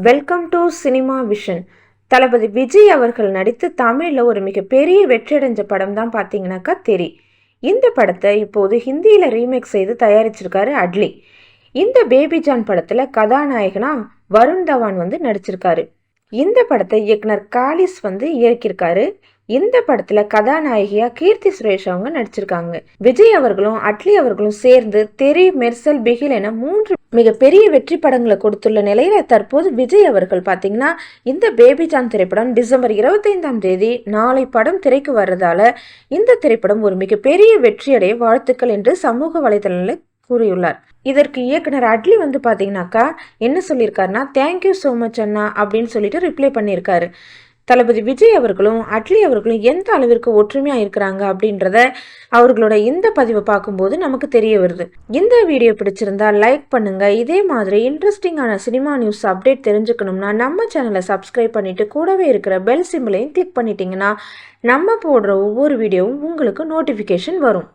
Welcome to cinema vision. Thalapathy Vijay அவர்கள் நடித்து தமிழில் ஒரு மிகப்பெரிய வெற்றியடைஞ்ச படம் தான் பார்த்தீங்கன்னாக்கா தெரி. இந்த படத்தை இப்போது ஹிந்தியில் ரீமேக் செய்து தயாரிச்சிருக்காரு அட்லி. இந்த பேபி ஜான் படத்தில் கதாநாயகனா வருண் தவான் நடிச்சிருக்காரு. இந்த படத்தை இயக்குனர் காலிஸ் இயக்கியிருக்காரு. இந்த படத்துல கதாநாயகியா கீர்த்தி சுரேஷ் அவங்க நடிச்சிருக்காங்க. விஜய் அவர்களும் அட்லி அவர்களும் சேர்ந்து தெரி, மெர்சல், பிகில் என 3 மிகப்பெரிய வெற்றி படங்களை கொடுத்துள்ள நிலையில தற்போது விஜய் அவர்கள் பாத்தீங்கன்னா இந்த பேபி ஜான் திரைப்படம் டிசம்பர் 25ஆம் தேதி நாளை படம் திரைக்கு வர்றதால இந்த திரைப்படம் ஒரு மிகப்பெரிய வெற்றியடைய வாழ்த்துக்கள் என்று சமூக வலைதளங்களில் கூறியுள்ளார். இதற்கு இயக்குனர் அட்லி பாத்தீங்கன்னாக்கா என்ன சொல்லியிருக்காருன்னா, தேங்க்யூ ஸோ மச் அண்ணா அப்படின்னு சொல்லிட்டு ரிப்ளை பண்ணியிருக்காரு. தளபதி விஜய் அவர்களும் அட்லி அவர்களும் எந்த அளவிற்கு ஒற்றுமையாக இருக்கிறாங்க அப்படின்றத அவர்களோட இந்த பதிவை பார்க்கும்போது நமக்கு தெரிய வருது. இந்த வீடியோ பிடிச்சிருந்தா லைக் பண்ணுங்க. இதே மாதிரி இன்ட்ரெஸ்டிங்கான சினிமா நியூஸ் அப்டேட் தெரிஞ்சுக்கணும்னா நம்ம சேனலை சப்ஸ்கிரைப் பண்ணிட்டு கூடவே இருக்கிற பெல் சிம்பிளையும் கிளிக் பண்ணிட்டீங்கன்னா நம்ம போடுற ஒவ்வொரு வீடியோவும் உங்களுக்கு நோட்டிஃபிகேஷன் வரும்.